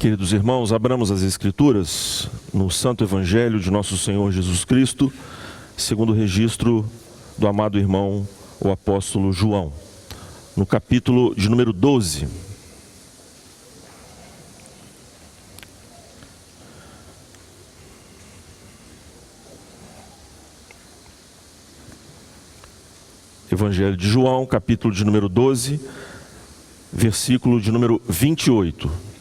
Queridos irmãos, abramos as Escrituras no Santo Evangelho de nosso Senhor Jesus Cristo, segundo o registro do amado irmão, o apóstolo João, no capítulo de número 12. Evangelho de João, capítulo de número 12, versículo de número 28.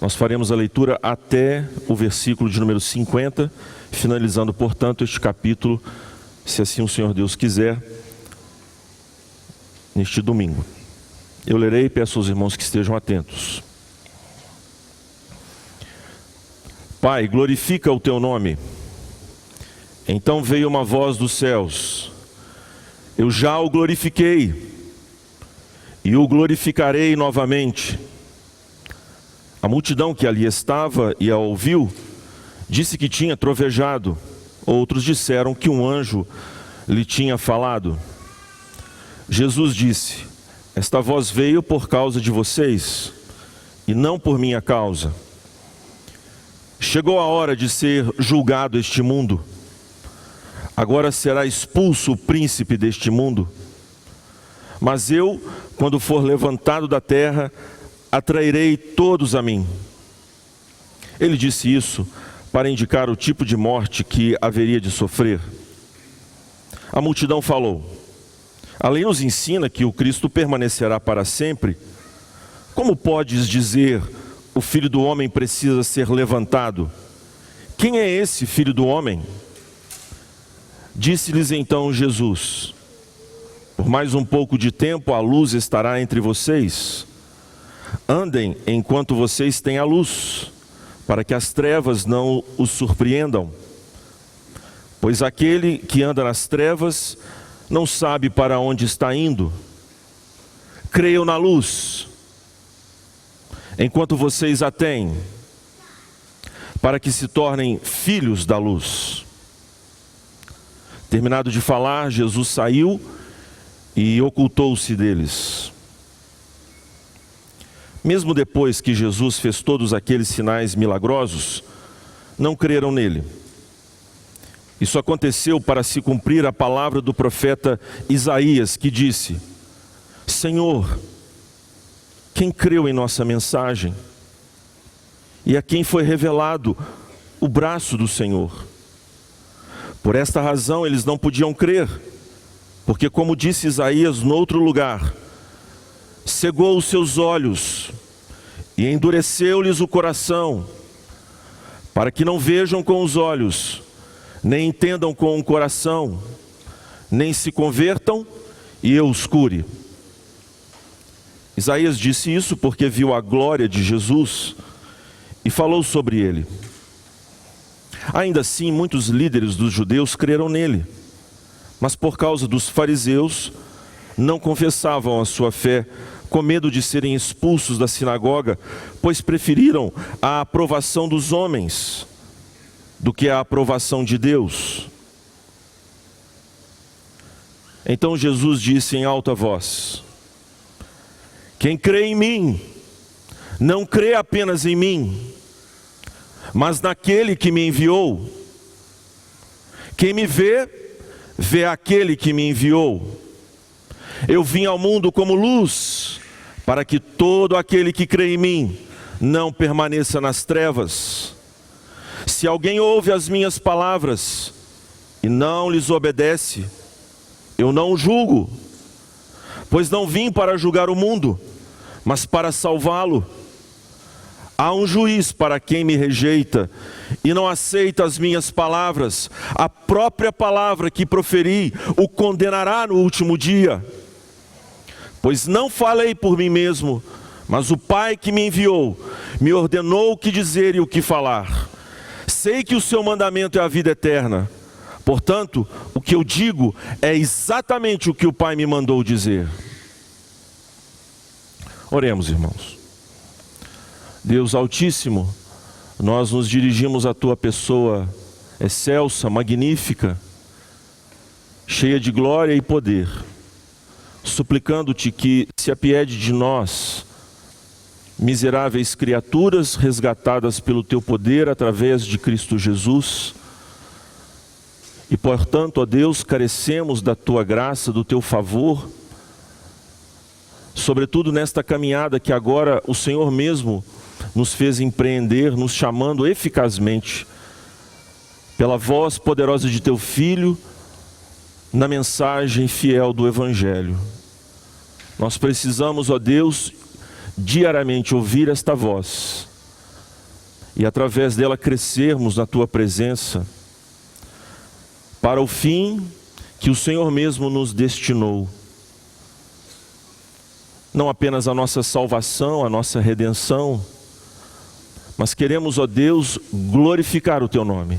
Nós faremos a leitura até o versículo de número 50, finalizando, portanto, este capítulo, se assim o Senhor Deus quiser, neste domingo. Eu lerei e peço aos irmãos que estejam atentos. Pai, glorifica o teu nome. Então veio uma voz dos céus: eu já o glorifiquei e o glorificarei novamente. A multidão que ali estava e a ouviu, disse que tinha trovejado. Outros disseram que um anjo lhe tinha falado. Jesus disse: esta voz veio por causa de vocês, e não por minha causa. Chegou a hora de ser julgado este mundo. Agora será expulso o príncipe deste mundo. Mas eu, quando for levantado da terra, atrairei todos a mim. Ele disse isso para indicar o tipo de morte que haveria de sofrer. A multidão falou: a lei nos ensina que o Cristo permanecerá para sempre. Como podes dizer, o Filho do Homem precisa ser levantado? Quem é esse Filho do Homem? Disse-lhes então Jesus: por mais um pouco de tempo a luz estará entre vocês. Andem enquanto vocês têm a luz, para que as trevas não os surpreendam. Pois aquele que anda nas trevas não sabe para onde está indo. Creiam na luz, enquanto vocês a têm, para que se tornem filhos da luz. Terminado de falar, Jesus saiu e ocultou-se deles. Mesmo depois que Jesus fez todos aqueles sinais milagrosos, não creram nele. Isso aconteceu para se cumprir a palavra do profeta Isaías, que disse: Senhor, quem creu em nossa mensagem? E a quem foi revelado o braço do Senhor? Por esta razão eles não podiam crer, porque, como disse Isaías noutro lugar, cegou os seus olhos e endureceu-lhes o coração, para que não vejam com os olhos, nem entendam com o coração, nem se convertam e eu os cure. Isaías disse isso porque viu a glória de Jesus e falou sobre ele. Ainda assim, muitos líderes dos judeus creram nele, mas por causa dos fariseus, não confessavam a sua fé, com medo de serem expulsos da sinagoga, pois preferiram a aprovação dos homens do que a aprovação de Deus. Então Jesus disse em alta voz: quem crê em mim, não crê apenas em mim, mas naquele que me enviou. Quem me vê, vê aquele que me enviou. Eu vim ao mundo como luz, para que todo aquele que crê em mim não permaneça nas trevas. Se alguém ouve as minhas palavras e não lhes obedece, eu não o julgo, pois não vim para julgar o mundo, mas para salvá-lo. Há um juiz para quem me rejeita e não aceita as minhas palavras. A própria palavra que proferi o condenará no último dia. Pois não falei por mim mesmo, mas o Pai que me enviou me ordenou o que dizer e o que falar. Sei que o seu mandamento é a vida eterna. Portanto, o que eu digo é exatamente o que o Pai me mandou dizer. Oremos, irmãos. Deus Altíssimo, nós nos dirigimos à tua pessoa excelsa, magnífica, cheia de glória e poder, suplicando-te que se apiede de nós, miseráveis criaturas resgatadas pelo teu poder através de Cristo Jesus. E portanto, ó Deus, carecemos da tua graça, do teu favor, sobretudo nesta caminhada que agora o Senhor mesmo nos fez empreender, nos chamando eficazmente, pela voz poderosa de teu Filho, na mensagem fiel do Evangelho. Nós precisamos, ó Deus, diariamente ouvir esta voz e através dela crescermos na tua presença, para o fim que o Senhor mesmo nos destinou. Não apenas a nossa salvação, a nossa redenção, mas queremos, ó Deus, glorificar o teu nome,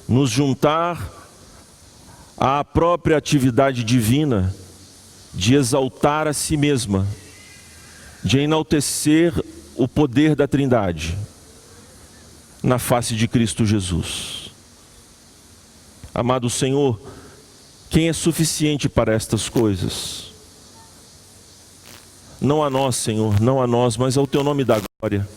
nos juntar à própria atividade divina de exaltar a si mesma, de enaltecer o poder da Trindade na face de Cristo Jesus. Amado Senhor, quem é suficiente para estas coisas? Não a nós, Senhor, não a nós, mas ao teu nome da glória.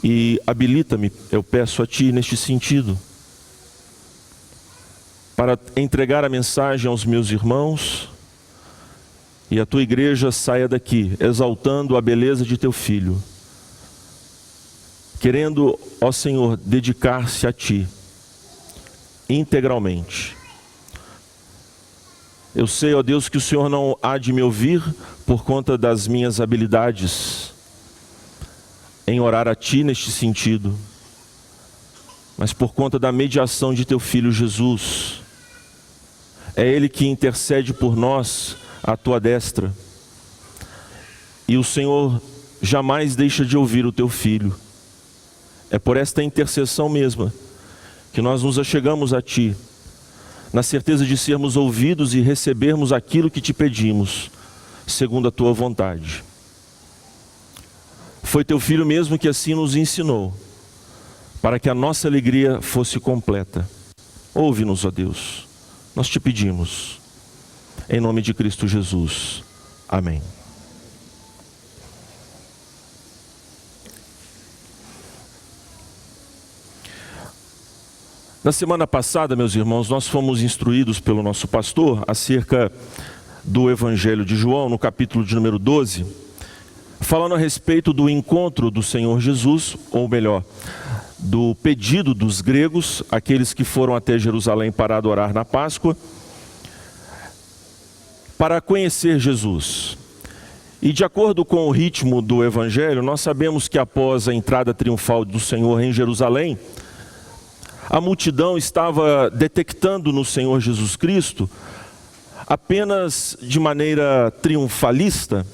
E habilita-me, eu peço a ti neste sentido, para entregar a mensagem aos meus irmãos, e a tua igreja saia daqui exaltando a beleza de teu Filho, querendo, ó Senhor, dedicar-se a ti integralmente. Eu sei, ó Deus, que o Senhor não há de me ouvir por conta das minhas habilidades em orar a ti neste sentido, mas por conta da mediação de teu Filho Jesus. É Ele que intercede por nós à tua destra. E o Senhor jamais deixa de ouvir o teu Filho. É por esta intercessão mesma que nós nos achegamos a ti, na certeza de sermos ouvidos e recebermos aquilo que te pedimos, segundo a tua vontade. Foi teu Filho mesmo que assim nos ensinou, para que a nossa alegria fosse completa. Ouve-nos, ó Deus. Nós te pedimos, em nome de Cristo Jesus. Amém. Na semana passada, meus irmãos, nós fomos instruídos pelo nosso pastor acerca do Evangelho de João, no capítulo de número 12, falando a respeito do encontro do Senhor Jesus, ou melhor, do pedido dos gregos, aqueles que foram até Jerusalém para adorar na Páscoa, para conhecer Jesus. E de acordo com o ritmo do Evangelho, nós sabemos que após a entrada triunfal do Senhor em Jerusalém, a multidão estava detectando no Senhor Jesus Cristo, apenas de maneira triunfalista,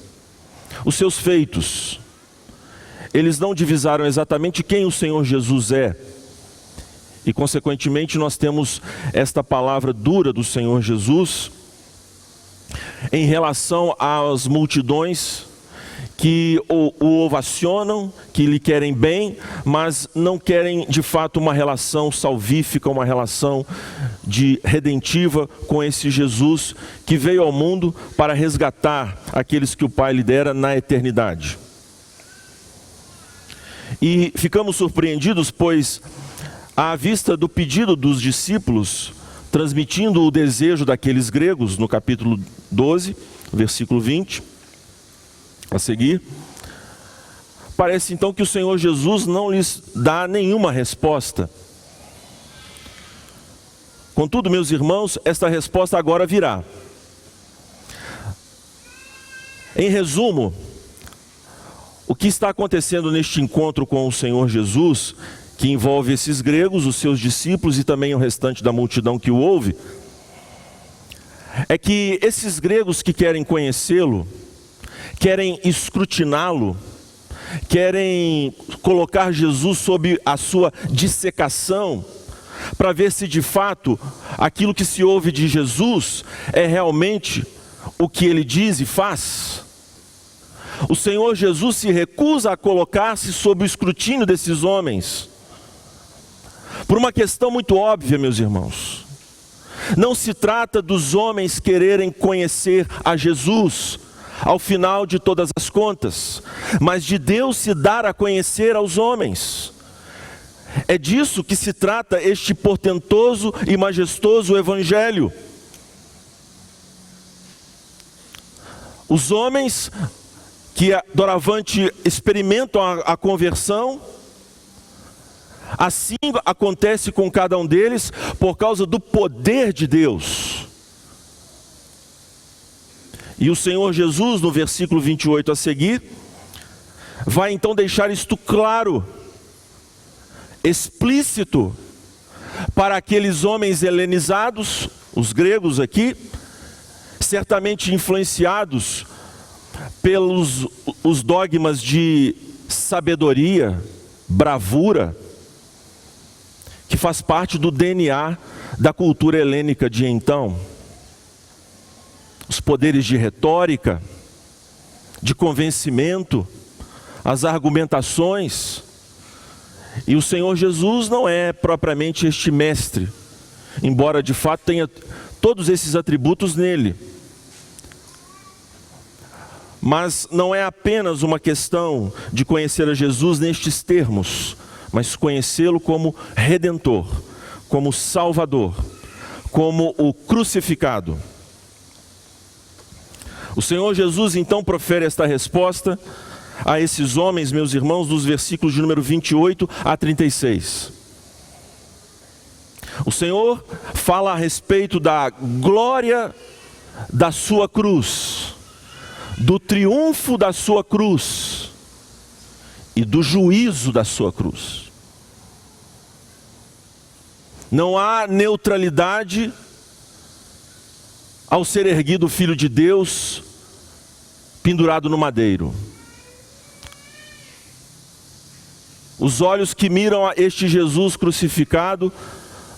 os seus feitos. Eles não divisaram exatamente quem o Senhor Jesus é. E consequentemente nós temos esta palavra dura do Senhor Jesus em relação às multidões que o ovacionam, que lhe querem bem, mas não querem de fato uma relação salvífica, uma relação redentiva com esse Jesus que veio ao mundo para resgatar aqueles que o Pai lhe dera na eternidade. E ficamos surpreendidos, pois, à vista do pedido dos discípulos, transmitindo o desejo daqueles gregos, no capítulo 12, versículo 20, a seguir, parece então que o Senhor Jesus não lhes dá nenhuma resposta. Contudo, meus irmãos, esta resposta agora virá. Em resumo, o que está acontecendo neste encontro com o Senhor Jesus, que envolve esses gregos, os seus discípulos e também o restante da multidão que o ouve, é que esses gregos que querem conhecê-lo, querem escrutiná-lo, querem colocar Jesus sob a sua dissecação, para ver se de fato aquilo que se ouve de Jesus é realmente o que ele diz e faz. O Senhor Jesus se recusa a colocar-se sob o escrutínio desses homens, por uma questão muito óbvia, meus irmãos. Não se trata dos homens quererem conhecer a Jesus, ao final de todas as contas, mas de Deus se dar a conhecer aos homens. É disso que se trata este portentoso e majestoso Evangelho. Os homens que doravante experimentam a conversão, assim acontece com cada um deles por causa do poder de Deus. E o Senhor Jesus, no versículo 28 a seguir, vai então deixar isto claro, explícito, para aqueles homens helenizados, os gregos aqui, certamente influenciados pelos os dogmas de sabedoria, bravura, que faz parte do DNA da cultura helênica de então. Os poderes de retórica, de convencimento, as argumentações. E o Senhor Jesus não é propriamente este mestre, embora de fato tenha todos esses atributos nele. Mas não é apenas uma questão de conhecer a Jesus nestes termos, mas conhecê-lo como Redentor, como Salvador, como o crucificado. O Senhor Jesus então profere esta resposta a esses homens, meus irmãos, dos versículos de número 28 a 36. O Senhor fala a respeito da glória da sua cruz, do triunfo da sua cruz e do juízo da sua cruz. Não há neutralidade ao ser erguido o Filho de Deus pendurado no madeiro. Os olhos que miram a este Jesus crucificado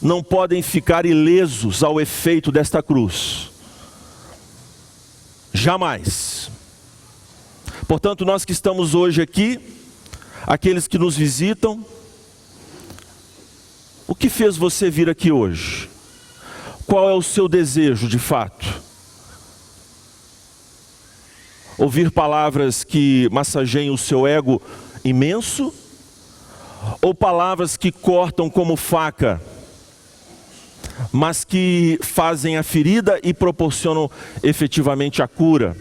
não podem ficar ilesos ao efeito desta cruz. Jamais. Portanto, nós que estamos hoje aqui, aqueles que nos visitam, o que fez você vir aqui hoje? Qual é o seu desejo de fato? Ouvir palavras que massageiem o seu ego imenso? Ou palavras que cortam como faca, mas que fazem a ferida e proporcionam efetivamente a cura?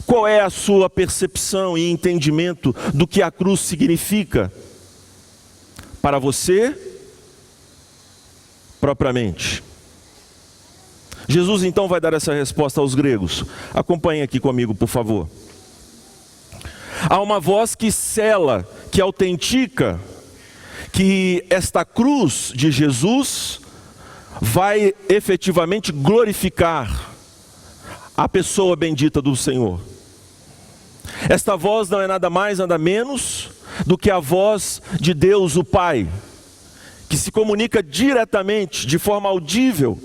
Qual é a sua percepção e entendimento do que a cruz significa para você, propriamente? Jesus então vai dar essa resposta aos gregos. Acompanhe aqui comigo, por favor. Há uma voz que sela, que autentica, que esta cruz de Jesus vai efetivamente glorificar a pessoa bendita do Senhor. Esta voz não é nada mais, nada menos do que a voz de Deus, o Pai, que se comunica diretamente, de forma audível,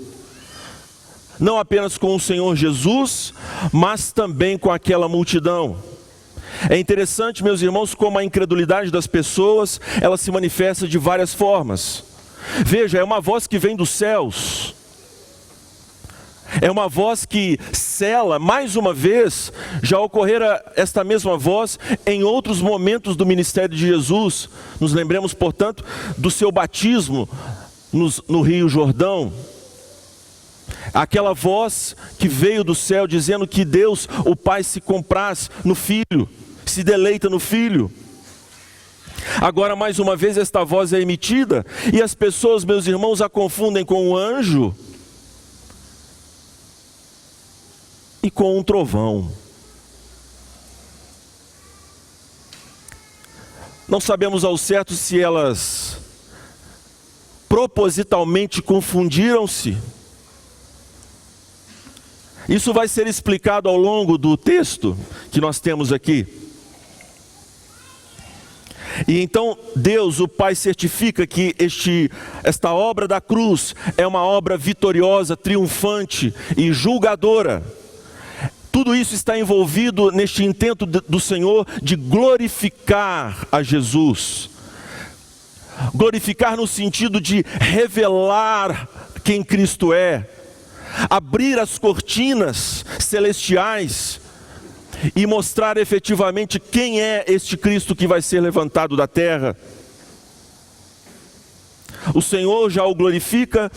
não apenas com o Senhor Jesus, mas também com aquela multidão. É interessante, meus irmãos, como a incredulidade das pessoas, ela se manifesta de várias formas. Veja, é uma voz que vem dos céus. É uma voz que sela, mais uma vez, já ocorrera esta mesma voz em outros momentos do ministério de Jesus. Nos lembremos, portanto, do seu batismo no Rio Jordão. Aquela voz que veio do céu dizendo que Deus, o Pai, se compraz no Filho, se deleita no Filho. Agora, mais uma vez, esta voz é emitida e as pessoas, meus irmãos, a confundem com um anjo e com um trovão. Não sabemos ao certo se elas propositalmente confundiram-se. Isso vai ser explicado ao longo do texto que nós temos aqui. E então Deus, o Pai, certifica que esta obra da cruz é uma obra vitoriosa, triunfante e julgadora. Tudo isso está envolvido neste intento do Senhor de glorificar a Jesus. Glorificar no sentido de revelar quem Cristo é. Abrir as cortinas celestiais e mostrar efetivamente quem é este Cristo que vai ser levantado da terra. O Senhor já o glorifica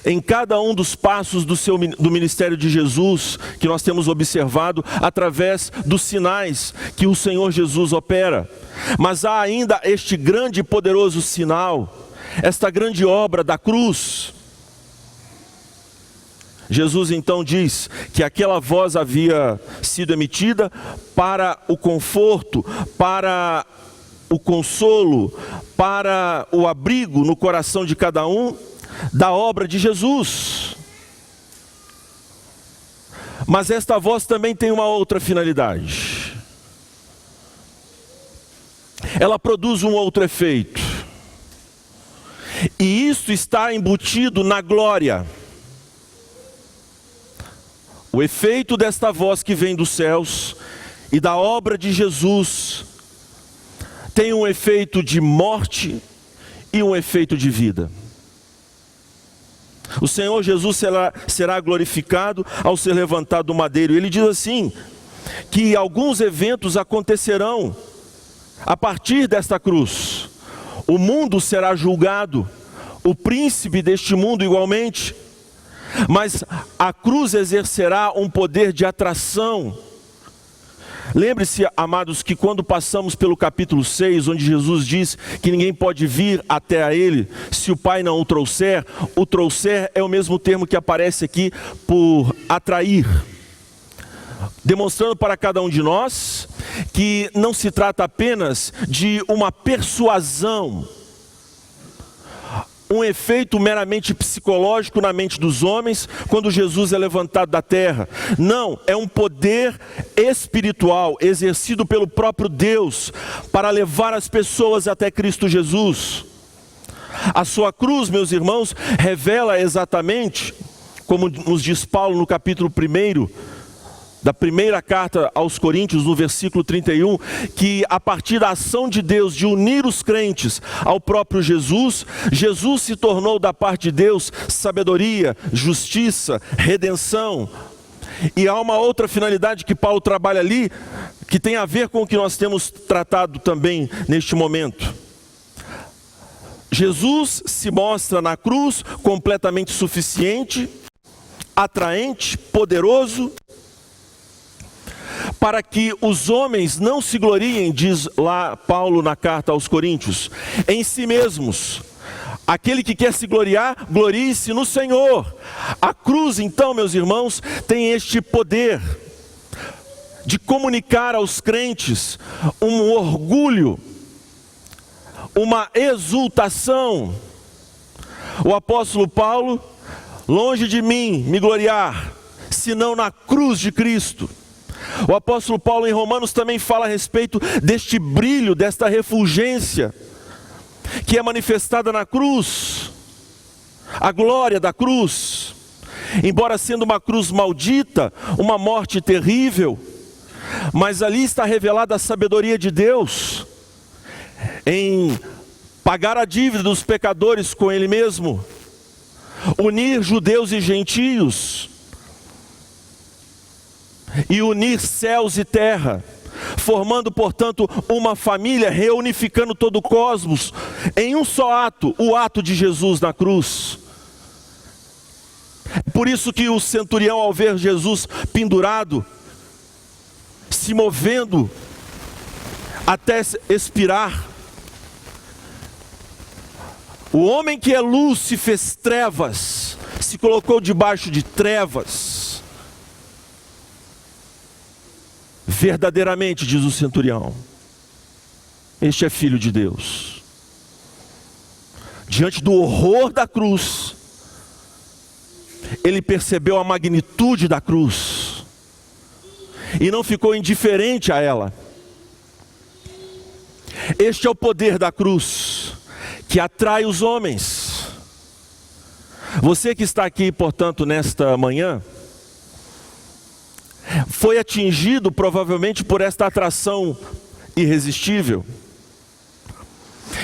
em cada um dos passos do ministério de Jesus, que nós temos observado através dos sinais que o Senhor Jesus opera. Mas há ainda este grande e poderoso sinal, esta grande obra da cruz. Jesus então diz que aquela voz havia sido emitida para o conforto, para o consolo, para o abrigo no coração de cada um da obra de Jesus. Mas esta voz também tem uma outra finalidade. Ela produz um outro efeito. E isto está embutido na glória. O efeito desta voz que vem dos céus e da obra de Jesus tem um efeito de morte e um efeito de vida. O Senhor Jesus será glorificado ao ser levantado do madeiro. Ele diz assim, que alguns eventos acontecerão a partir desta cruz. O mundo será julgado, o príncipe deste mundo igualmente. Mas a cruz exercerá um poder de atração. Lembre-se, amados, que quando passamos pelo capítulo 6, onde Jesus diz que ninguém pode vir até a Ele se o Pai não o trouxer é o mesmo termo que aparece aqui por atrair, demonstrando para cada um de nós que não se trata apenas de uma persuasão, um efeito meramente psicológico na mente dos homens quando Jesus é levantado da terra. Não, é um poder espiritual exercido pelo próprio Deus para levar as pessoas até Cristo Jesus. A sua cruz, meus irmãos, revela exatamente, como nos diz Paulo no capítulo 1 da primeira carta aos Coríntios, no versículo 31, que a partir da ação de Deus de unir os crentes ao próprio Jesus, Jesus se tornou da parte de Deus sabedoria, justiça, redenção. E há uma outra finalidade que Paulo trabalha ali, que tem a ver com o que nós temos tratado também neste momento. Jesus se mostra na cruz completamente suficiente, atraente, poderoso, para que os homens não se gloriem, diz lá Paulo na carta aos Coríntios, em si mesmos. Aquele que quer se gloriar, glorie-se no Senhor. A cruz, então, meus irmãos, tem este poder de comunicar aos crentes um orgulho, uma exultação. O apóstolo Paulo, longe de mim me gloriar, senão na cruz de Cristo. O apóstolo Paulo em Romanos também fala a respeito deste brilho, desta refulgência que é manifestada na cruz, a glória da cruz. Embora sendo uma cruz maldita, uma morte terrível, mas ali está revelada a sabedoria de Deus em pagar a dívida dos pecadores com Ele mesmo, unir judeus e gentios, e unir céus e terra, formando, portanto, uma família, reunificando todo o cosmos em um só ato, o ato de Jesus na cruz. Por isso que o centurião, ao ver Jesus pendurado, se movendo até expirar, o homem que é luz se fez trevas, se colocou debaixo de trevas. Verdadeiramente, diz o centurião, este é filho de Deus. Diante do horror da cruz, ele percebeu a magnitude da cruz e não ficou indiferente a ela. Este é o poder da cruz que atrai os homens. Você que está aqui, portanto, nesta manhã, foi atingido provavelmente por esta atração irresistível.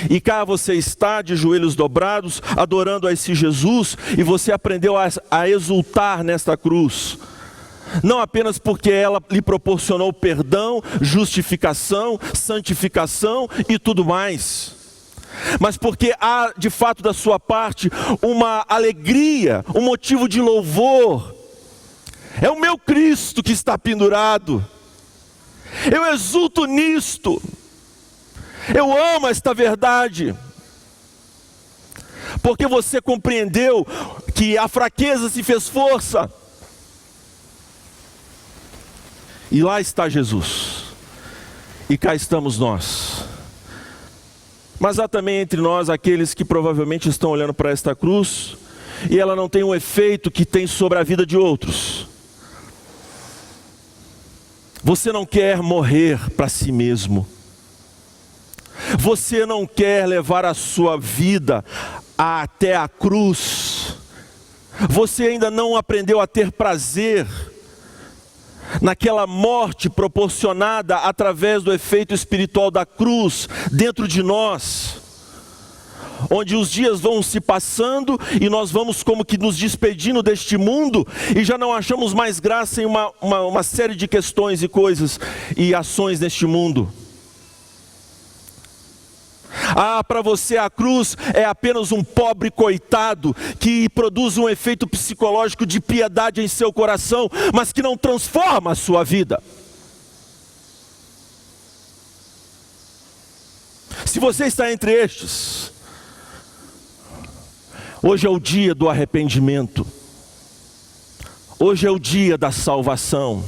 E cá você está de joelhos dobrados, adorando a esse Jesus, e você aprendeu a exultar nesta cruz, não apenas porque ela lhe proporcionou perdão, justificação, santificação e tudo mais, mas porque há de fato da sua parte uma alegria, um motivo de louvor. É o meu Cristo que está pendurado, eu exulto nisto, eu amo esta verdade, porque você compreendeu que a fraqueza se fez força, e lá está Jesus, e cá estamos nós. Mas há também entre nós aqueles que provavelmente estão olhando para esta cruz, e ela não tem o efeito que tem sobre a vida de outros. Você não quer morrer para si mesmo, você não quer levar a sua vida até a cruz, você ainda não aprendeu a ter prazer naquela morte proporcionada através do efeito espiritual da cruz dentro de nós, onde os dias vão se passando e nós vamos como que nos despedindo deste mundo e já não achamos mais graça em uma série de questões e coisas e ações neste mundo. Para você a cruz é apenas um pobre coitado que produz um efeito psicológico de piedade em seu coração, mas que não transforma a sua vida. Se você está entre estes, hoje é o dia do arrependimento, hoje é o dia da salvação,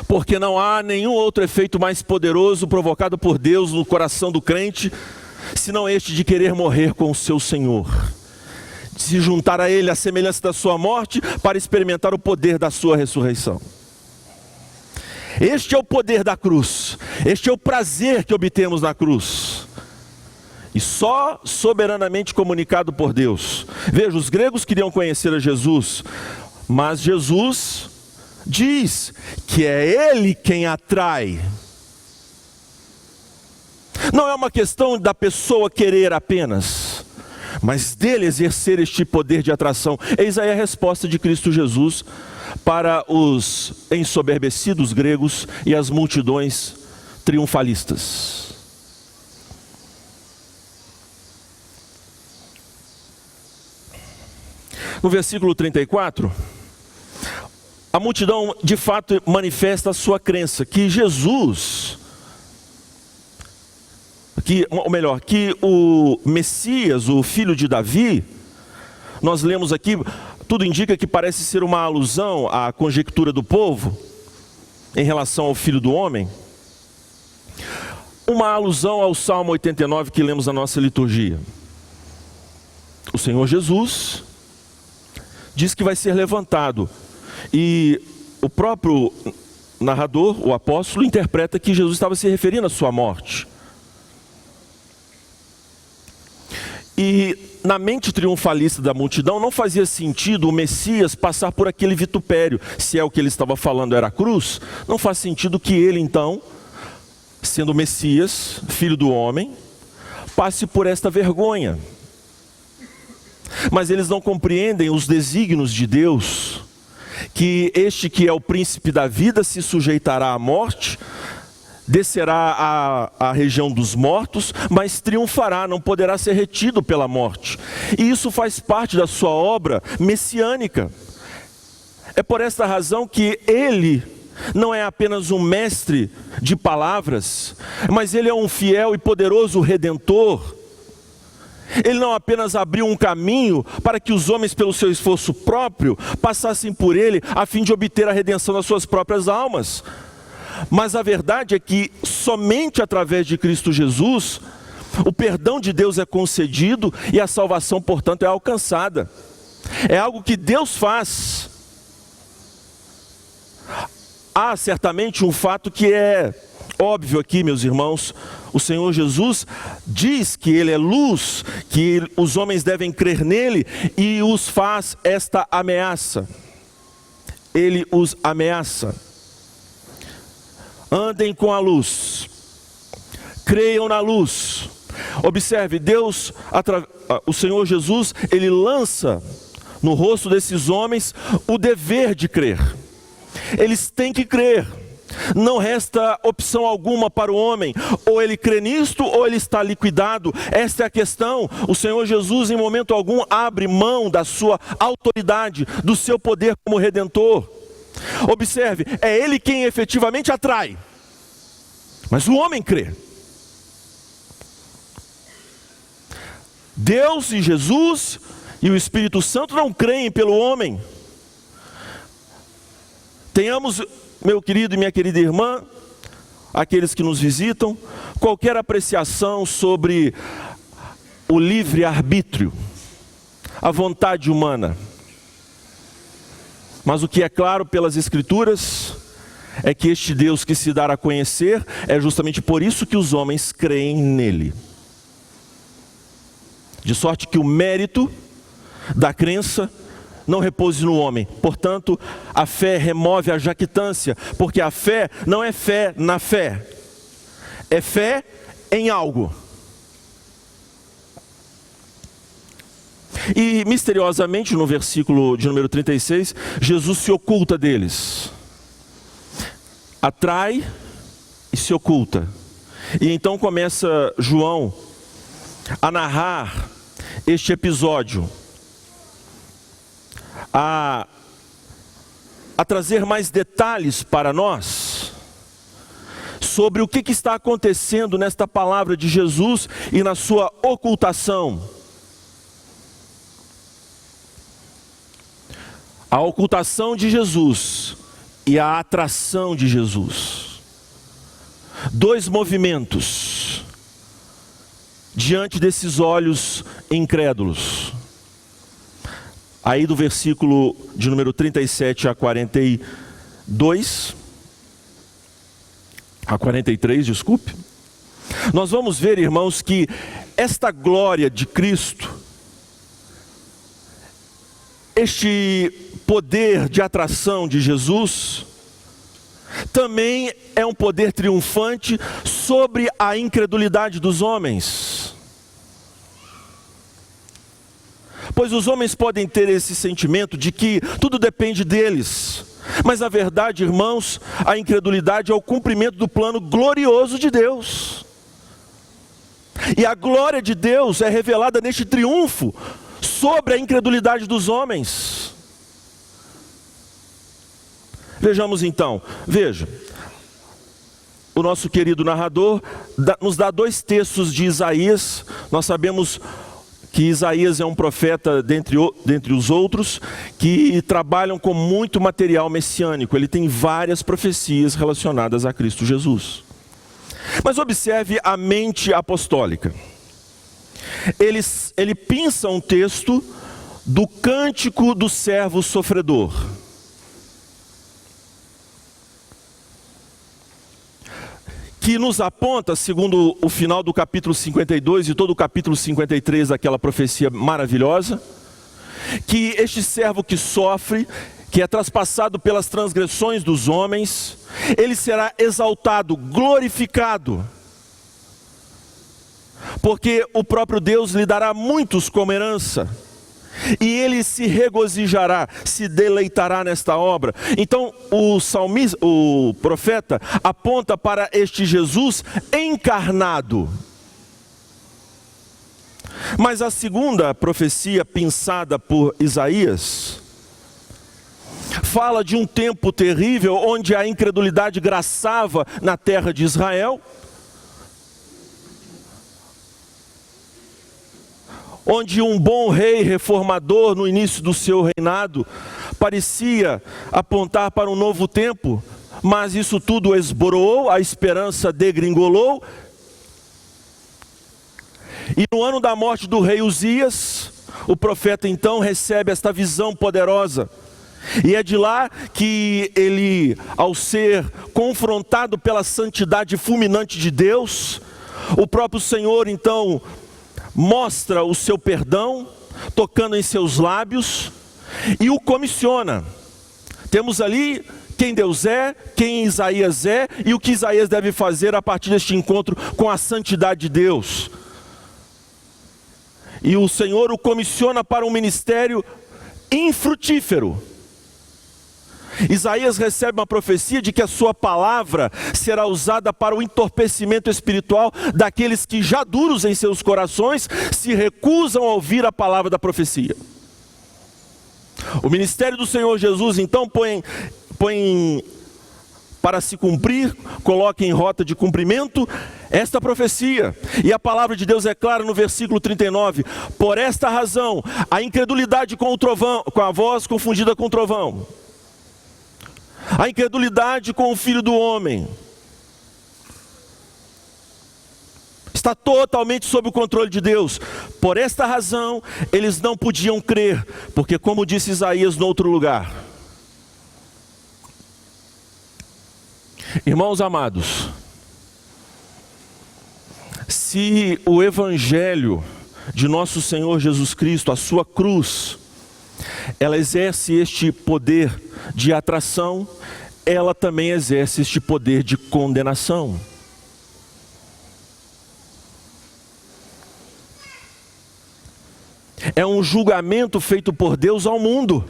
porque não há nenhum outro efeito mais poderoso provocado por Deus no coração do crente, senão este de querer morrer com o seu Senhor, de se juntar a Ele à semelhança da sua morte, para experimentar o poder da sua ressurreição. Este é o poder da cruz, este é o prazer que obtemos na cruz, e só soberanamente comunicado por Deus. Veja, os gregos queriam conhecer a Jesus, mas Jesus diz que é Ele quem atrai. Não é uma questão da pessoa querer apenas, mas dele exercer este poder de atração. Eis aí a resposta de Cristo Jesus para os ensoberbecidos gregos e as multidões triunfalistas. No versículo 34, a multidão de fato manifesta a sua crença que Jesus, que o Messias, o filho de Davi, nós lemos aqui, tudo indica que parece ser uma alusão à conjectura do povo em relação ao Filho do Homem, uma alusão ao Salmo 89 que lemos na nossa liturgia. O Senhor Jesus diz que vai ser levantado, e o próprio narrador, o apóstolo, interpreta que Jesus estava se referindo à sua morte. E na mente triunfalista da multidão não fazia sentido o Messias passar por aquele vitupério. Se é o que ele estava falando era a cruz, não faz sentido que ele então, sendo o Messias, filho do homem, passe por esta vergonha. Mas eles não compreendem os desígnios de Deus, que este que é o príncipe da vida se sujeitará à morte, descerá à região dos mortos, mas triunfará, não poderá ser retido pela morte. E isso faz parte da sua obra messiânica. É por esta razão que ele não é apenas um mestre de palavras, mas ele é um fiel e poderoso redentor. Ele não apenas abriu um caminho para que os homens, pelo seu esforço próprio, passassem por ele a fim de obter a redenção das suas próprias almas. Mas a verdade é que somente através de Cristo Jesus, o perdão de Deus é concedido e a salvação, portanto, é alcançada. É algo que Deus faz. Há certamente um fato que é óbvio aqui, meus irmãos. O Senhor Jesus diz que Ele é luz, que os homens devem crer nele, e os faz esta ameaça. Ele os ameaça. Andem com a luz, creiam na luz. Observe, o Senhor Jesus, Ele lança no rosto desses homens o dever de crer. Eles têm que crer. Não resta opção alguma para o homem. Ou ele crê nisto, ou ele está liquidado. Esta é a questão. O Senhor Jesus, em momento algum, abre mão da sua autoridade, do seu poder como Redentor. Observe, é Ele quem efetivamente atrai, mas o homem crê. Deus e Jesus e o Espírito Santo não creem pelo homem. Tenhamos, meu querido e minha querida irmã, aqueles que nos visitam, qualquer apreciação sobre o livre-arbítrio, a vontade humana. Mas o que é claro pelas Escrituras é que este Deus que se dá a conhecer é justamente por isso que os homens creem nele. De sorte que o mérito da crença não repouse no homem. Portanto, a fé remove a jactância, porque a fé não é fé na fé, é fé em algo. E misteriosamente, no versículo de número 36, Jesus se oculta deles. Atrai e se oculta. E então começa João a narrar este episódio, a trazer mais detalhes para nós sobre o que está acontecendo nesta palavra de Jesus e na sua ocultação. A ocultação de Jesus e a atração de Jesus. Dois movimentos diante desses olhos incrédulos. Aí do versículo de número 37 a 42, a 43, desculpe. Nós vamos ver, irmãos, que esta glória de Cristo, este poder de atração de Jesus, também é um poder triunfante sobre a incredulidade dos homens. Pois os homens podem ter esse sentimento de que tudo depende deles. Mas na verdade, irmãos, a incredulidade é o cumprimento do plano glorioso de Deus. E a glória de Deus é revelada neste triunfo sobre a incredulidade dos homens. Vejamos então, veja, o nosso querido narrador nos dá dois textos de Isaías. Nós sabemos que Isaías é um profeta dentre os outros, que trabalham com muito material messiânico. Ele tem várias profecias relacionadas a Cristo Jesus. Mas observe a mente apostólica. Ele pinça um texto do cântico do servo sofredor. Que nos aponta, segundo o final do capítulo 52 e todo o capítulo 53 daquela profecia maravilhosa, que este servo que sofre, que é traspassado pelas transgressões dos homens, ele será exaltado, glorificado, porque o próprio Deus lhe dará muitos como herança, e ele se regozijará, se deleitará nesta obra. Então o profeta aponta para este Jesus encarnado. Mas a segunda profecia pinçada por Isaías fala de um tempo terrível onde a incredulidade graçava na terra de Israel, onde um bom rei reformador no início do seu reinado parecia apontar para um novo tempo, mas isso tudo esboroou, a esperança degringolou. E no ano da morte do rei Uzias, o profeta então recebe esta visão poderosa. E é de lá que ele, ao ser confrontado pela santidade fulminante de Deus, o próprio Senhor então mostra o seu perdão, tocando em seus lábios, e o comissiona. Temos ali quem Deus é, quem Isaías é, e o que Isaías deve fazer a partir deste encontro com a santidade de Deus. E o Senhor o comissiona para um ministério infrutífero. Isaías recebe uma profecia de que a sua palavra será usada para o entorpecimento espiritual daqueles que, já duros em seus corações, se recusam a ouvir a palavra da profecia. O ministério do Senhor Jesus então põe para se cumprir, coloca em rota de cumprimento esta profecia. E a palavra de Deus é clara no versículo 39. Por esta razão, a incredulidade com o trovão, com a voz confundida com o trovão, a incredulidade com o Filho do Homem, está totalmente sob o controle de Deus. Por esta razão, eles não podiam crer, porque, como disse Isaías no outro lugar, irmãos amados, se o Evangelho de nosso Senhor Jesus Cristo, a sua cruz, ela exerce este poder de atração, ela também exerce este poder de condenação. É um julgamento feito por Deus ao mundo.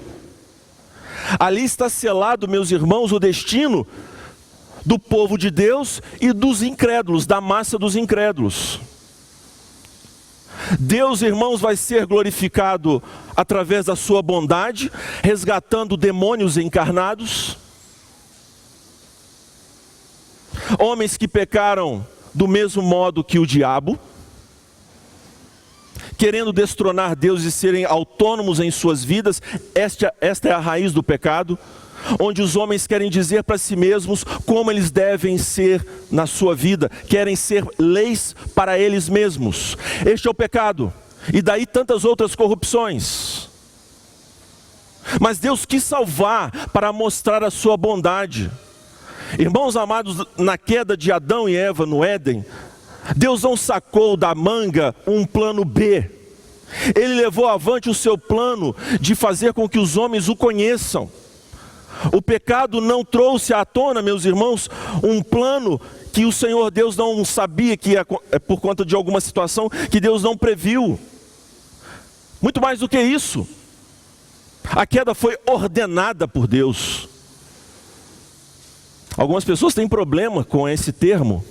Ali está selado, meus irmãos, o destino do povo de Deus e dos incrédulos, da massa dos incrédulos. Deus, irmãos, vai ser glorificado através da sua bondade, resgatando demônios encarnados, homens que pecaram do mesmo modo que o diabo, querendo destronar Deus e serem autônomos em suas vidas. Esta é a raiz do pecado, onde os homens querem dizer para si mesmos como eles devem ser na sua vida, querem ser leis para eles mesmos. Este é o pecado, e daí tantas outras corrupções. Mas Deus quis salvar para mostrar a sua bondade. Irmãos amados, na queda de Adão e Eva no Éden, Deus não sacou da manga um plano B. Ele levou avante o seu plano de fazer com que os homens o conheçam. O pecado não trouxe à tona, meus irmãos, um plano que o Senhor Deus não sabia que ia, por conta de alguma situação que Deus não previu. Muito mais do que isso, a queda foi ordenada por Deus. Algumas pessoas têm problema com esse termo,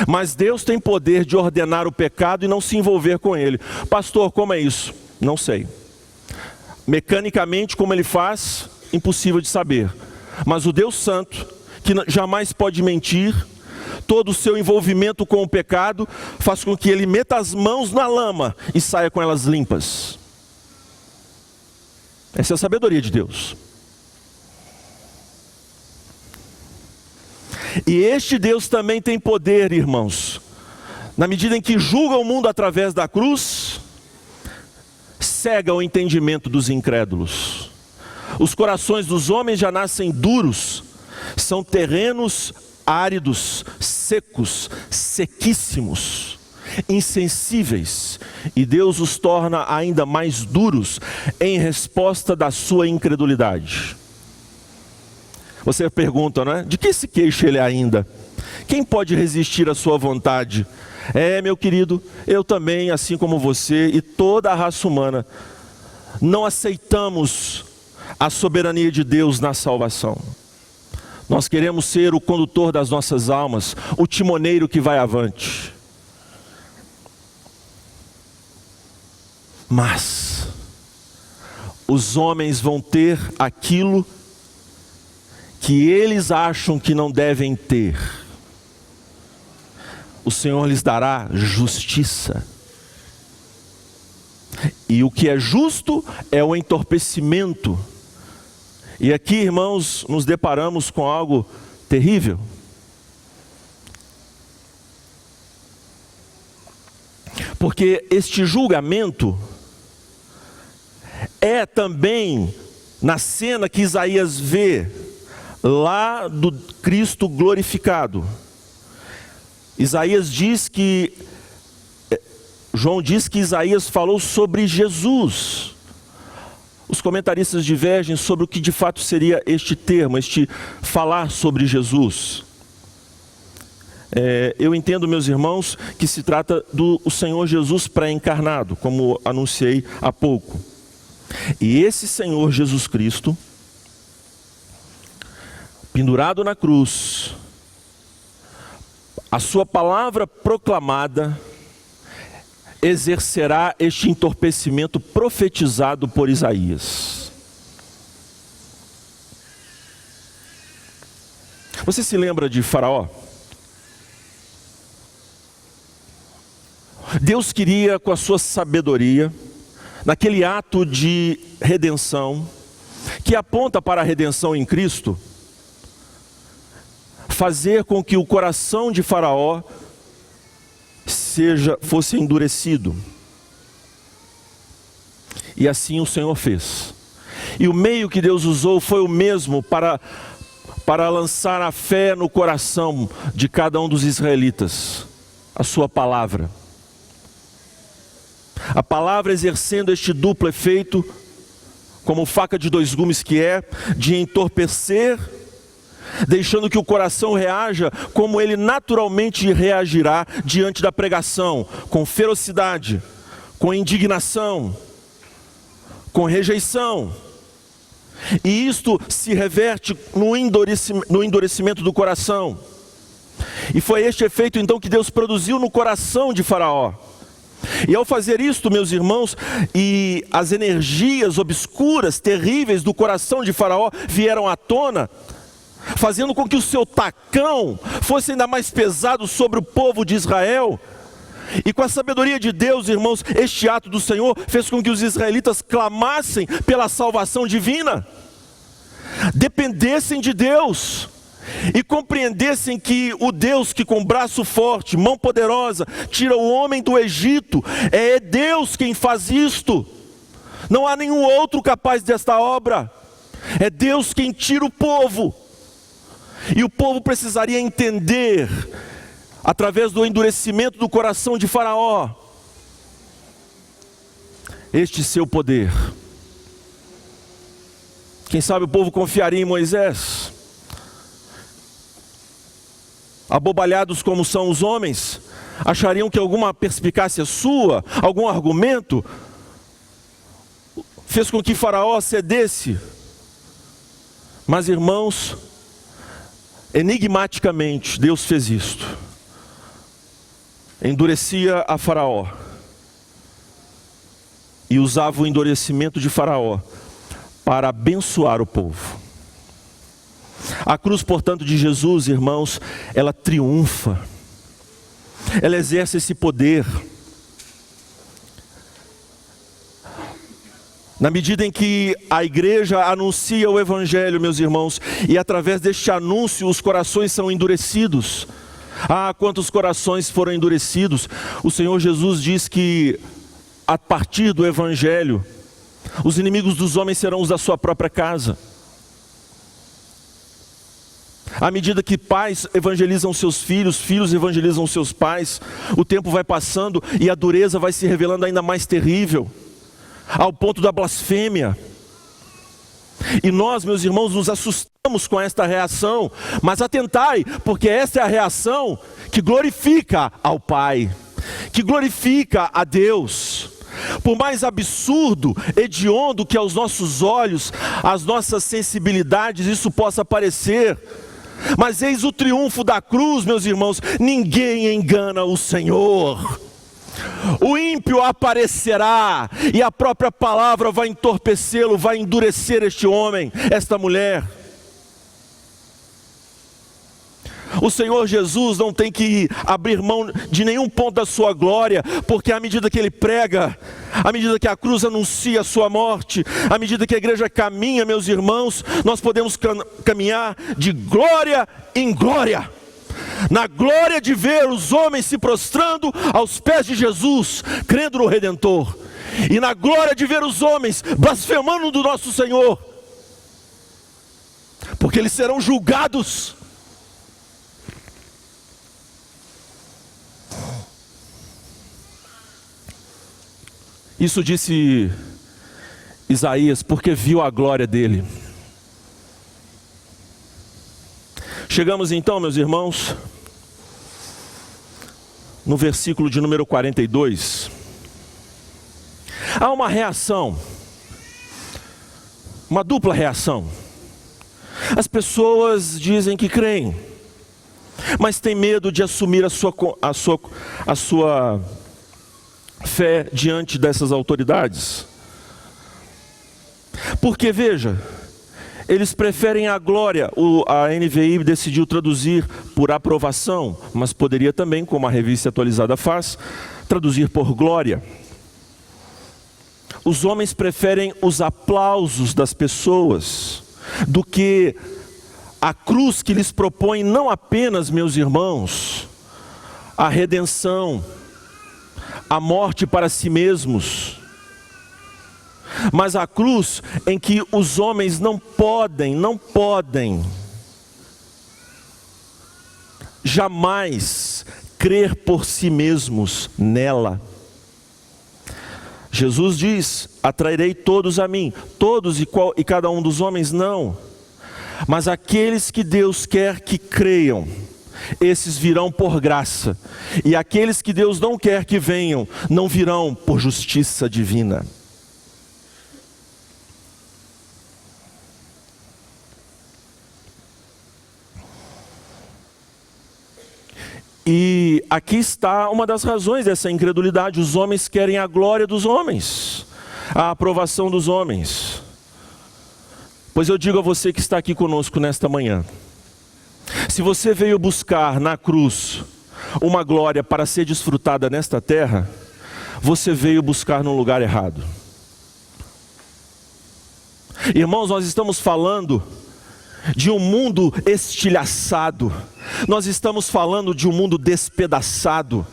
mas Deus tem poder de ordenar o pecado e não se envolver com ele. Pastor, como é isso? Não sei. Mecanicamente, como ele faz, impossível de saber. Mas o Deus Santo, que jamais pode mentir, todo o seu envolvimento com o pecado faz com que ele meta as mãos na lama e saia com elas limpas. Essa é a sabedoria de Deus. E este Deus também tem poder, irmãos, na medida em que julga o mundo através da cruz, cega o entendimento dos incrédulos. Os corações dos homens já nascem duros, são terrenos áridos, secos, sequíssimos, insensíveis, e Deus os torna ainda mais duros em resposta da sua incredulidade. Você pergunta, não é? De que se queixa ele ainda? Quem pode resistir à sua vontade? Meu querido, eu também, assim como você e toda a raça humana, não aceitamos a soberania de Deus na salvação. Nós queremos ser o condutor das nossas almas, o timoneiro que vai avante. Mas os homens vão ter aquilo que eles acham que não devem ter. O Senhor lhes dará justiça. E o que é justo é o entorpecimento. E aqui, irmãos, nos deparamos com algo terrível. Porque este julgamento é também na cena que Isaías vê lá do Cristo glorificado. João diz que Isaías falou sobre Jesus. Os comentaristas divergem sobre o que de fato seria este termo, este falar sobre Jesus. Eu entendo, meus irmãos, que se trata do Senhor Jesus pré-encarnado, como anunciei há pouco. E esse Senhor Jesus Cristo, pendurado na cruz, a sua palavra proclamada, exercerá este entorpecimento profetizado por Isaías. Você se lembra de Faraó? Deus queria, com a sua sabedoria, naquele ato de redenção, que aponta para a redenção em Cristo, fazer com que o coração de Faraó fosse endurecido. E assim o Senhor fez. E o meio que Deus usou foi o mesmo para lançar a fé no coração de cada um dos israelitas, a sua palavra. A palavra exercendo este duplo efeito, como faca de dois gumes que é, de entorpecer, deixando que o coração reaja como ele naturalmente reagirá diante da pregação, com ferocidade, com indignação, com rejeição. E isto se reverte no endurecimento do coração. E foi este efeito então que Deus produziu no coração de Faraó. E ao fazer isto, meus irmãos, e as energias obscuras, terríveis do coração de Faraó vieram à tona, fazendo com que o seu tacão fosse ainda mais pesado sobre o povo de Israel. E com a sabedoria de Deus, irmãos, este ato do Senhor fez com que os israelitas clamassem pela salvação divina, dependessem de Deus e compreendessem que o Deus que com braço forte, mão poderosa, tira o homem do Egito, é Deus quem faz isto. Não há nenhum outro capaz desta obra. É Deus quem tira o povo. E o povo precisaria entender, através do endurecimento do coração de Faraó, este seu poder. Quem sabe o povo confiaria em Moisés. Abobalhados como são os homens, achariam que alguma perspicácia sua, algum argumento, fez com que Faraó cedesse. Mas, irmãos, enigmaticamente, Deus fez isto. Endurecia a Faraó e usava o endurecimento de Faraó para abençoar o povo. A cruz, portanto, de Jesus, irmãos, ela triunfa. Ela exerce esse poder. Na medida em que a igreja anuncia o evangelho, meus irmãos, e através deste anúncio os corações são endurecidos. Ah, quantos corações foram endurecidos. O Senhor Jesus diz que a partir do evangelho, os inimigos dos homens serão os da sua própria casa. À medida que pais evangelizam seus filhos, filhos evangelizam seus pais, o tempo vai passando e a dureza vai se revelando ainda mais terrível, ao ponto da blasfêmia. E nós, meus irmãos, nos assustamos com esta reação, mas atentai, porque esta é a reação que glorifica ao Pai, que glorifica a Deus. Por mais absurdo, hediondo que aos nossos olhos, às nossas sensibilidades isso possa parecer, mas eis o triunfo da cruz, meus irmãos. Ninguém engana o Senhor. O ímpio aparecerá e a própria palavra vai entorpecê-lo, vai endurecer este homem, esta mulher. O Senhor Jesus não tem que abrir mão de nenhum ponto da sua glória, porque à medida que Ele prega, à medida que a cruz anuncia a sua morte, à medida que a igreja caminha, meus irmãos, nós podemos caminhar de glória em glória. Na glória de ver os homens se prostrando aos pés de Jesus, crendo no Redentor. E na glória de ver os homens blasfemando do nosso Senhor, porque eles serão julgados. Isso disse Isaías, porque viu a glória dele. Chegamos então, meus irmãos, no versículo de número 42. Há uma reação uma dupla reação. As pessoas dizem que creem, mas têm medo de assumir a sua fé diante dessas autoridades. Porque, veja, eles preferem a glória. A NVI decidiu traduzir por aprovação, mas poderia também, como a Revista Atualizada faz, traduzir por glória. Os homens preferem os aplausos das pessoas do que a cruz que lhes propõe não apenas, meus irmãos, a redenção, a morte para si mesmos, mas a cruz em que os homens não podem jamais crer por si mesmos nela. Jesus diz: atrairei todos a mim. Todos e cada um dos homens não, mas aqueles que Deus quer que creiam, esses virão por graça, e aqueles que Deus não quer que venham, não virão por justiça divina. E aqui está uma das razões dessa incredulidade. Os homens querem a glória dos homens, a aprovação dos homens. Pois eu digo a você que está aqui conosco nesta manhã, se você veio buscar na cruz uma glória para ser desfrutada nesta terra, você veio buscar no lugar errado. Irmãos, nós estamos falando de um mundo estilhaçado, nós estamos falando de um mundo despedaçado,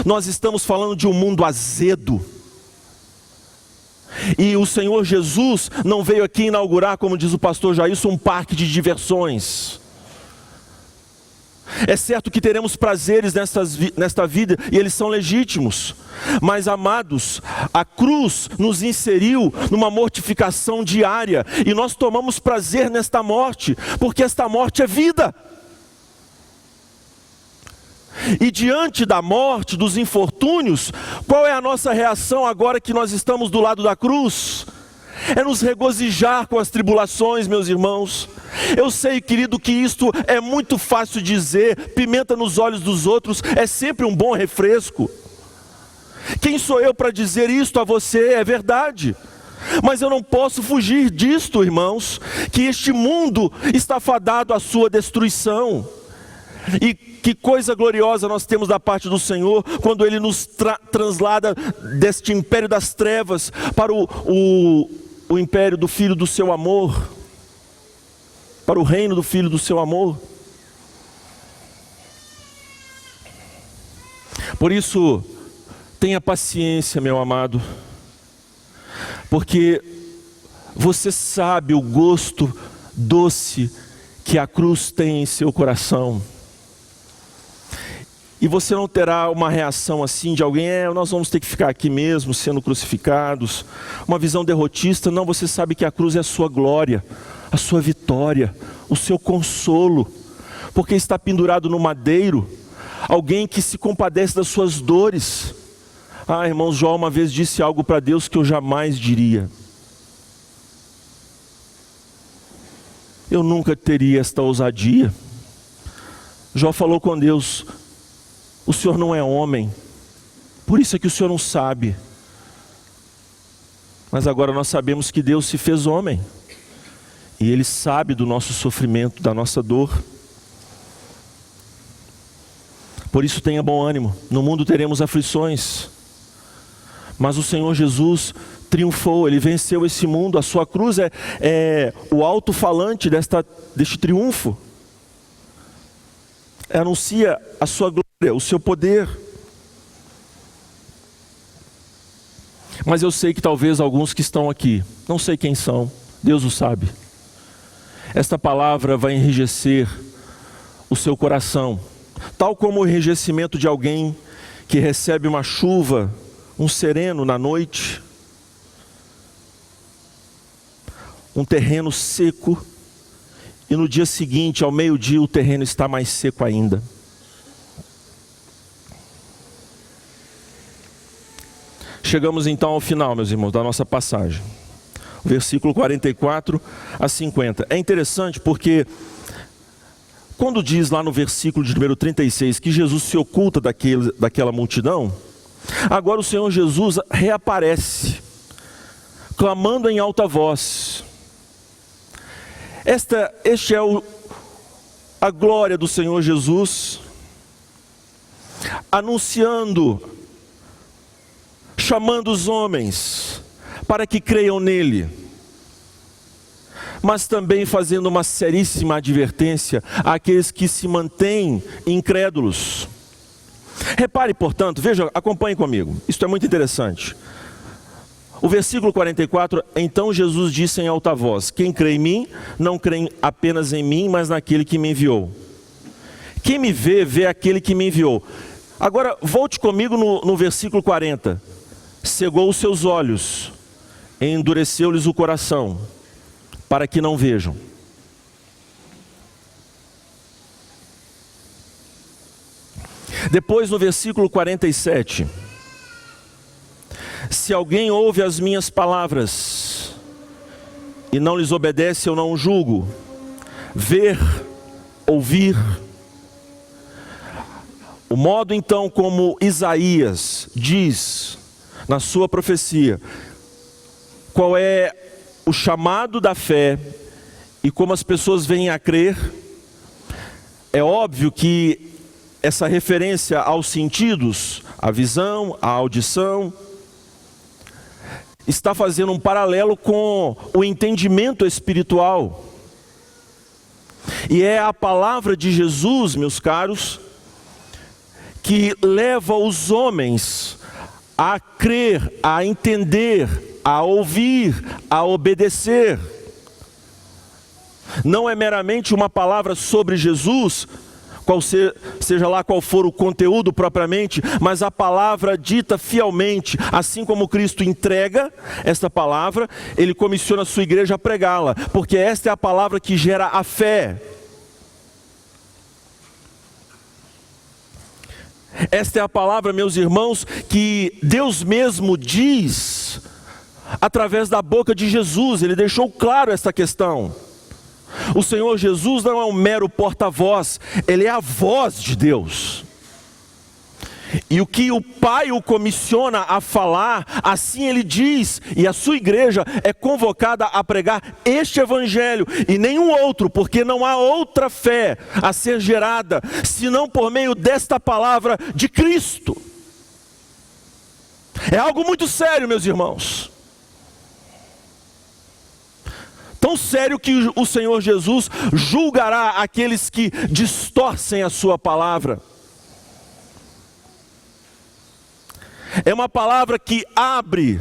nós estamos falando de um mundo azedo. E o Senhor Jesus não veio aqui inaugurar, como diz o pastor Jailson, um parque de diversões. É certo que teremos prazeres nesta vida, e eles são legítimos. Mas, amados, a cruz nos inseriu numa mortificação diária, e nós tomamos prazer nesta morte, porque esta morte é vida. E diante da morte, dos infortúnios, qual é a nossa reação agora que nós estamos do lado da cruz? É nos regozijar com as tribulações, meus irmãos. Eu sei, querido, que isto é muito fácil dizer, pimenta nos olhos dos outros, é sempre um bom refresco. Quem sou eu para dizer isto a você? É verdade. Mas eu não posso fugir disto, irmãos, que este mundo está fadado à sua destruição. E que coisa gloriosa nós temos da parte do Senhor, quando Ele nos translada deste império das trevas para o império do Filho do seu amor, para o reino do Filho do seu amor. Por isso, tenha paciência, meu amado, porque você sabe o gosto doce que a cruz tem em seu coração. E você não terá uma reação assim de alguém, nós vamos ter que ficar aqui mesmo, sendo crucificados. Uma visão derrotista. Não, você sabe que a cruz é a sua glória, a sua vitória, o seu consolo. Porque está pendurado no madeiro, alguém que se compadece das suas dores. Irmãos, Jó uma vez disse algo para Deus que eu jamais diria. Eu nunca teria esta ousadia. Jó falou com Deus: o Senhor não é homem, por isso é que o Senhor não sabe. Mas agora nós sabemos que Deus se fez homem, e Ele sabe do nosso sofrimento, da nossa dor. Por isso tenha bom ânimo, no mundo teremos aflições, mas o Senhor Jesus triunfou, Ele venceu esse mundo. A sua cruz é o alto-falante deste triunfo. Anuncia a sua glória, o seu poder. Mas eu sei que talvez alguns que estão aqui, não sei quem são, Deus o sabe. Esta palavra vai enrijecer o seu coração, tal como o enrijecimento de alguém que recebe uma chuva, um sereno na noite, um terreno seco, e no dia seguinte, ao meio-dia, o terreno está mais seco ainda. Chegamos então ao final, meus irmãos, da nossa passagem. versículo 44 a 50. É interessante porque quando diz lá no versículo de número 36 que Jesus se oculta daquela multidão, agora o Senhor Jesus reaparece, clamando em alta voz. Este é a glória do Senhor Jesus, anunciando, chamando os homens para que creiam nele, mas também fazendo uma seríssima advertência àqueles que se mantêm incrédulos. Repare, portanto, veja, acompanhe comigo, isto é muito interessante. O versículo 44, então Jesus disse em alta voz: quem crê em mim, não crê apenas em mim, mas naquele que me enviou. Quem me vê, vê aquele que me enviou. Agora, volte comigo no versículo 40. Cegou os seus olhos, endureceu-lhes o coração, para que não vejam. Depois no versículo 47, se alguém ouve as minhas palavras e não lhes obedece, eu não julgo. Ver, ouvir. O modo então como Isaías diz na sua profecia qual é o chamado da fé e como as pessoas vêm a crer, é óbvio que essa referência aos sentidos, a visão, a audição, está fazendo um paralelo com o entendimento espiritual. E é a palavra de Jesus, meus caros, que leva os homens a crer, a entender, a ouvir, a obedecer. Não é meramente uma palavra sobre Jesus, seja lá qual for o conteúdo propriamente, mas a palavra dita fielmente, assim como Cristo entrega esta palavra, Ele comissiona a sua igreja a pregá-la, porque esta é a palavra que gera a fé. Esta é a palavra, meus irmãos, que Deus mesmo diz através da boca de Jesus. Ele deixou claro esta questão. O Senhor Jesus não é um mero porta-voz, Ele é a voz de Deus. E o que o Pai o comissiona a falar, assim Ele diz, e a sua igreja é convocada a pregar este evangelho e nenhum outro, porque não há outra fé a ser gerada, senão por meio desta palavra de Cristo. É algo muito sério, meus irmãos. Tão sério que o Senhor Jesus julgará aqueles que distorcem a sua palavra. É uma palavra que abre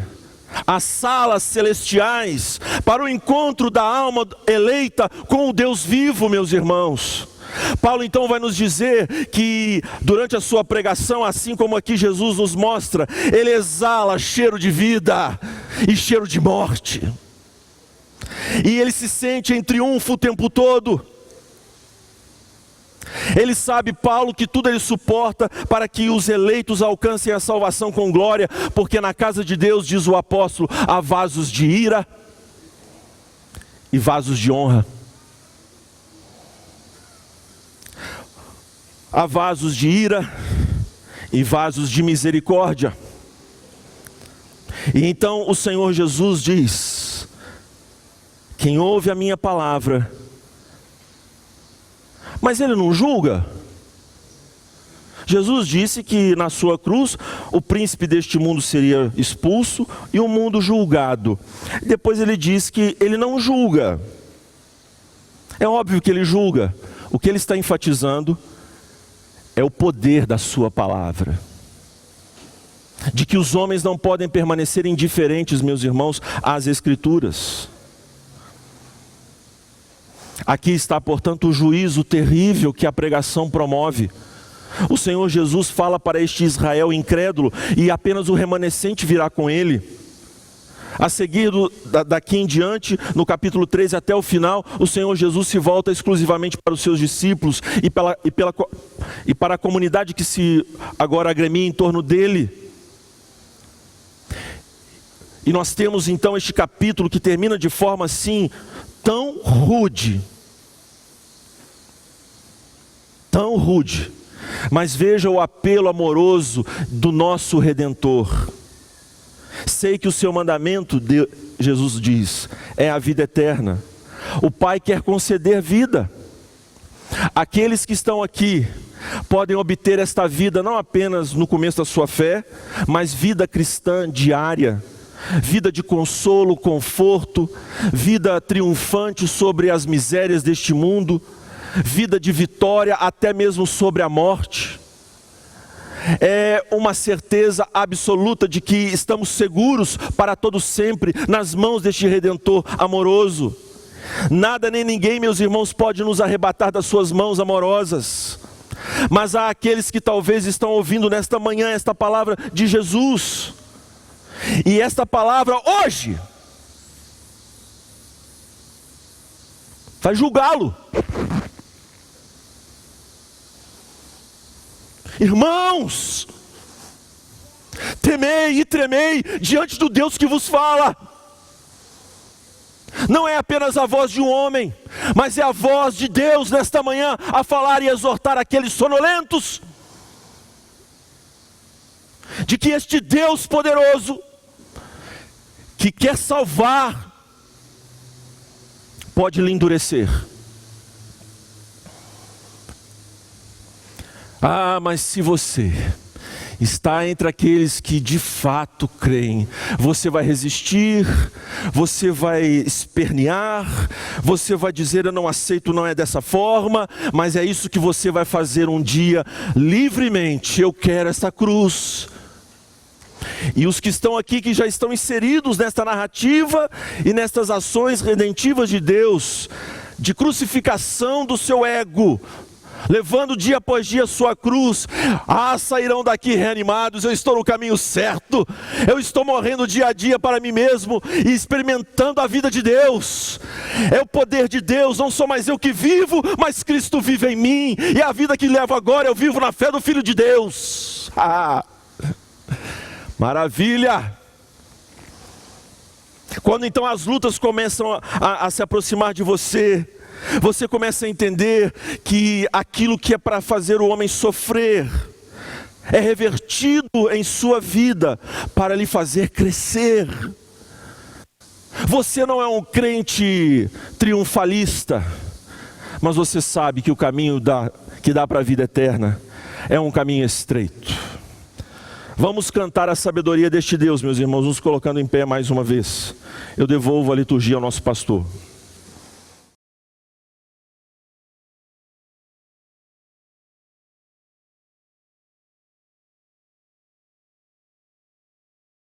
as salas celestiais para o encontro da alma eleita com o Deus vivo, meus irmãos. Paulo então vai nos dizer que durante a sua pregação, assim como aqui Jesus nos mostra, ele exala cheiro de vida e cheiro de morte. E ele se sente em triunfo o tempo todo. Ele sabe, Paulo, que tudo ele suporta para que os eleitos alcancem a salvação com glória, porque na casa de Deus, diz o apóstolo, há vasos de ira e vasos de honra. Há vasos de ira e vasos de misericórdia. E então o Senhor Jesus diz: quem ouve a minha palavra, mas ele não julga. Jesus disse que na sua cruz o príncipe deste mundo seria expulso e o mundo julgado. Depois ele diz que ele não julga. É óbvio que ele julga. O que ele está enfatizando é o poder da sua palavra. De que os homens não podem permanecer indiferentes, meus irmãos, às Escrituras. Aqui está, portanto, o juízo terrível que a pregação promove. O Senhor Jesus fala para este Israel incrédulo e apenas o remanescente virá com ele. A seguir, daqui em diante, no capítulo 13 até o final, o Senhor Jesus se volta exclusivamente para os seus discípulos e para a comunidade que se agora agremia em torno dele. E nós temos então este capítulo que termina de forma assim, tão rude. Tão rude. Mas veja o apelo amoroso do nosso Redentor. Sei que o seu mandamento, Jesus diz, é a vida eterna. O Pai quer conceder vida. Aqueles que estão aqui podem obter esta vida não apenas no começo da sua fé, mas vida cristã diária. Vida de consolo, conforto, vida triunfante sobre as misérias deste mundo, vida de vitória até mesmo sobre a morte. É uma certeza absoluta de que estamos seguros para todo sempre nas mãos deste Redentor amoroso. Nada nem ninguém, meus irmãos, pode nos arrebatar das suas mãos amorosas. Mas há aqueles que talvez estão ouvindo nesta manhã esta palavra de Jesus. E esta palavra hoje vai julgá-lo. Irmãos, temei e tremei diante do Deus que vos fala. Não é apenas a voz de um homem, mas é a voz de Deus nesta manhã a falar e exortar aqueles sonolentos, de que este Deus poderoso, que quer salvar, pode lhe endurecer. Ah, mas se você está entre aqueles que de fato creem, você vai resistir, você vai espernear, você vai dizer eu não aceito, não é dessa forma, mas é isso que você vai fazer um dia livremente. Eu quero essa cruz. E os que estão aqui, que já estão inseridos nesta narrativa e nestas ações redentivas de Deus, de crucificação do seu ego, levando dia após dia a sua cruz, sairão daqui reanimados. Eu estou no caminho certo, eu estou morrendo dia a dia para mim mesmo e experimentando a vida de Deus. É o poder de Deus, não sou mais eu que vivo, mas Cristo vive em mim, e a vida que levo agora eu vivo na fé do Filho de Deus. Maravilha! Quando então as lutas começam a se aproximar de você, você começa a entender que aquilo que é para fazer o homem sofrer é revertido em sua vida para lhe fazer crescer. Você não é um crente triunfalista, mas você sabe que o caminho que dá para a vida eterna é um caminho estreito. Vamos cantar a sabedoria deste Deus, meus irmãos, nos colocando em pé mais uma vez. Eu devolvo a liturgia ao nosso pastor.